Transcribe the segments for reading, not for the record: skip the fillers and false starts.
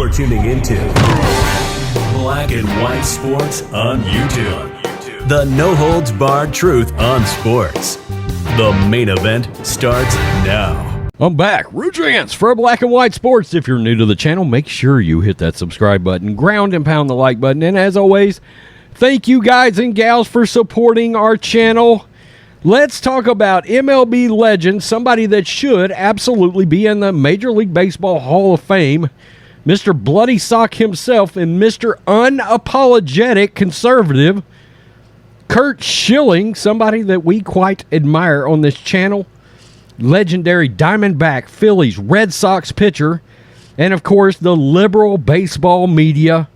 You're tuning into Black and White Sports on YouTube. The no-holds-barred truth on sports. The main event starts now. I'm back. Rudrance for Black and White Sports. If you're new to the channel, make sure you hit that subscribe button, ground and pound the like button. And as always, thank you guys and gals for supporting our channel. Let's talk about MLB legend, somebody that should absolutely be in the Major League Baseball Hall of Fame, Mr. Bloody Sock himself and Mr. Unapologetic Conservative, Curt Schilling, somebody that we quite admire on this channel, legendary Diamondback, Phillies, Red Sox pitcher, and of course the liberal baseball media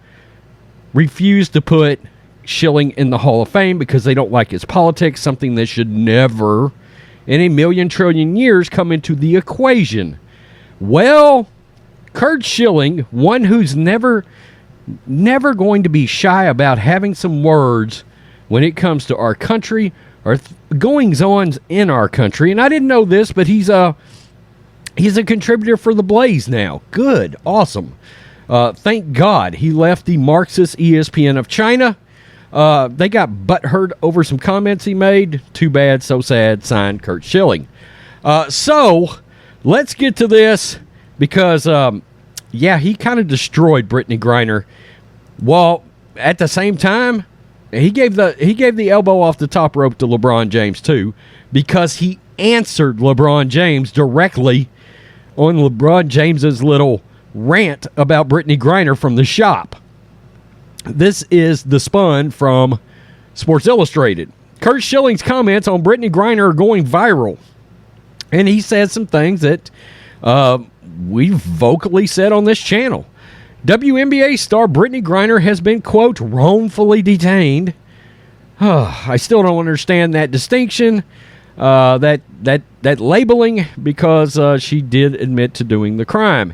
refused to put Schilling in the Hall of Fame because they don't like his politics, something that should never in a million trillion years come into the equation. Well, Curt Schilling, one who's never going to be shy about having some words when it comes to our country or goings-ons in our country. And I didn't know this, but he's a contributor for the Blaze now. Good, awesome. Thank God he left the Marxist ESPN of China. They got butthurt over some comments he made. Too bad, so sad. Signed, Curt Schilling. So let's get to this because, he kind of destroyed Brittney Griner. Well, at the same time, he gave the elbow off the top rope to LeBron James too, because he answered LeBron James directly on LeBron James's little rant about Brittney Griner from the shop. This is the spun from Sports Illustrated. Curt Schilling's comments on Brittney Griner are going viral. And he said some things that we've vocally said on this channel. WNBA star Brittney Griner has been, quote, wrongfully detained. I still don't understand that distinction, that labeling, because she did admit to doing the crime.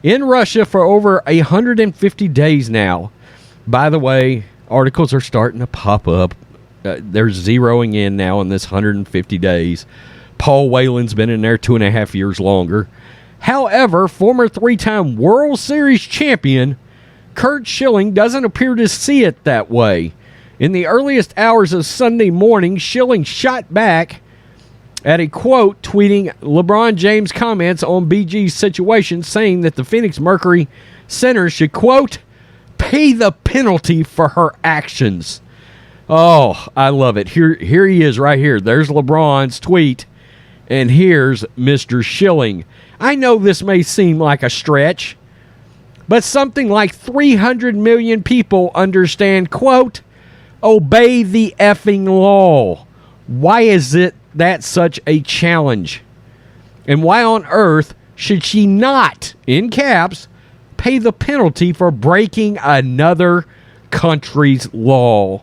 In Russia for over 150 days now. By the way, articles are starting to pop up. They're zeroing in now in this 150 days. Paul Whelan's been in there 2.5 years longer. However, former three-time World Series champion Curt Schilling doesn't appear to see it that way. In the earliest hours of Sunday morning, Schilling shot back at a quote tweeting LeBron James' comments on BG's situation, saying that the Phoenix Mercury center should, quote, pay the penalty for her actions. Oh, I love it. Here he is right here. There's LeBron's tweet, and here's Mr. Schilling. I know this may seem like a stretch, but something like 300 million people understand, quote, obey the effing law. Why is that such a challenge? And why on earth should she not, in caps, pay the penalty for breaking another country's law?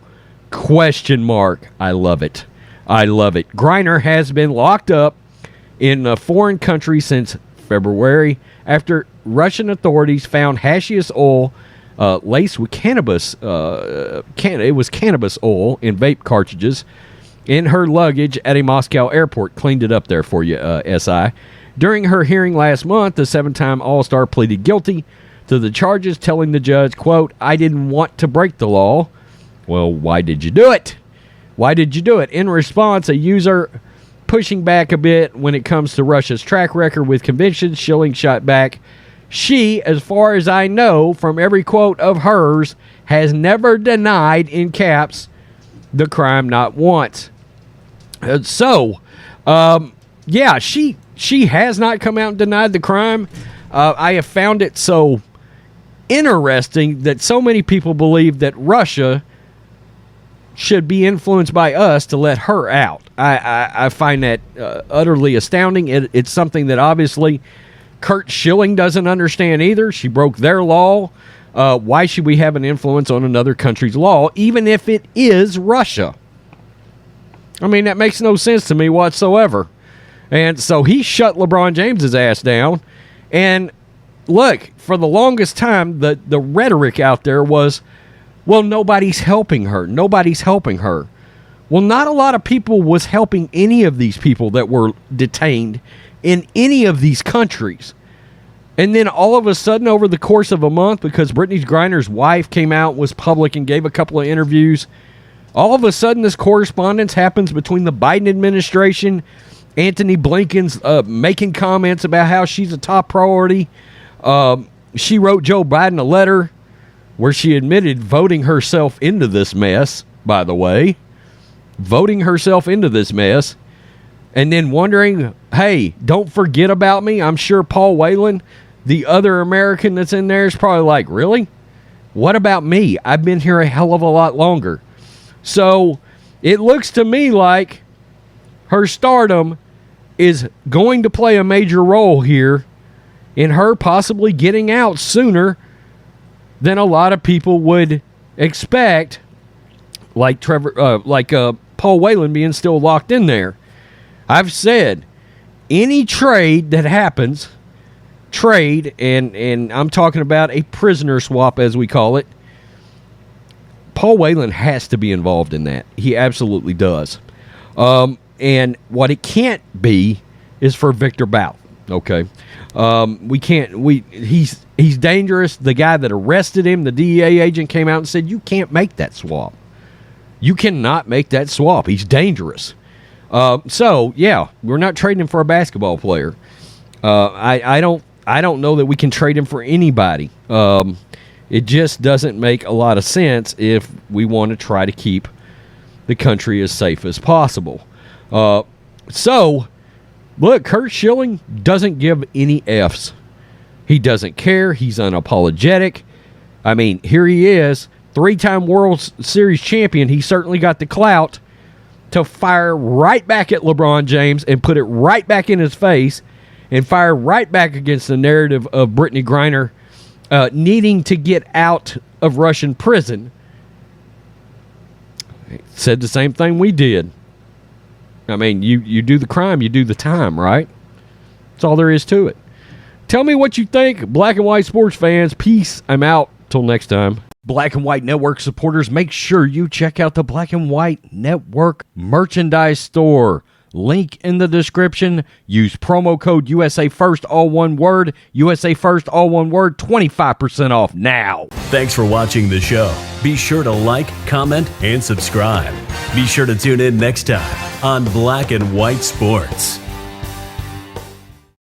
Question mark. I love it. I love it. Griner has been locked up in a foreign country since February after Russian authorities found hashish oil laced with cannabis. It was cannabis oil in vape cartridges in her luggage at a Moscow airport. Cleaned it up there for you, SI. During her hearing last month, the seven-time All-Star pleaded guilty to the charges, telling the judge, quote, I didn't want to break the law. Well, why did you do it? Why did you do it? In response, a user pushing back a bit when it comes to Russia's track record with convictions, Schilling shot back. She, as far as I know, from every quote of hers, has never denied, in caps, the crime, not once. She has not come out and denied the crime. I have found it so interesting that so many people believe that Russia should be influenced by us to let her out. I find that utterly astounding. It's something that obviously Curt Schilling doesn't understand either. She broke their law. Why should we have an influence on another country's law, even if it is Russia? I mean, that makes no sense to me whatsoever. And so he shut LeBron James's ass down. And look, for the longest time, the rhetoric out there was, well, nobody's helping her. Nobody's helping her. Well, not a lot of people was helping any of these people that were detained in any of these countries. And then all of a sudden, over the course of a month, because Brittney Griner's wife came out, was public, and gave a couple of interviews, all of a sudden this correspondence happens between the Biden administration, Antony Blinken's making comments about how she's a top priority. She wrote Joe Biden a letter where she admitted voting herself into this mess, by the way. Voting herself into this mess. And then wondering, hey, don't forget about me. I'm sure Paul Whelan, the other American that's in there, is probably like, really? What about me? I've been here a hell of a lot longer. So it looks to me like her stardom is going to play a major role here in her possibly getting out sooner than a lot of people would expect, like Paul Whelan being still locked in there. I've said any trade that happens, and I'm talking about a prisoner swap as we call it, Paul Whelan has to be involved in that. He absolutely does. And what it can't be is for Victor Bout. Okay. We can't, he's dangerous. The guy that arrested him, the DEA agent, came out and said, you can't make that swap. You cannot make that swap. He's dangerous. So yeah, we're not trading him for a basketball player. I don't know that we can trade him for anybody. It just doesn't make a lot of sense if we want to try to keep the country as safe as possible. So, look, Curt Schilling doesn't give any Fs. He doesn't care. He's unapologetic. I mean, here he is, 3-time World Series champion. He certainly got the clout to fire right back at LeBron James and put it right back in his face and fire right back against the narrative of Brittney Griner needing to get out of Russian prison. Said the same thing we did. I mean, you do the crime, you do the time, right? That's all there is to it. Tell me what you think, black and white sports fans. Peace. I'm out. Till next time. Black and White Network supporters, make sure you check out the Black and White Network merchandise store. Link in the description. Use promo code USA First, all one word. USA First, all one word. 25% off now. Thanks for watching the show. Be sure to like, comment, and subscribe. Be sure to tune in next time on Black and White Sports.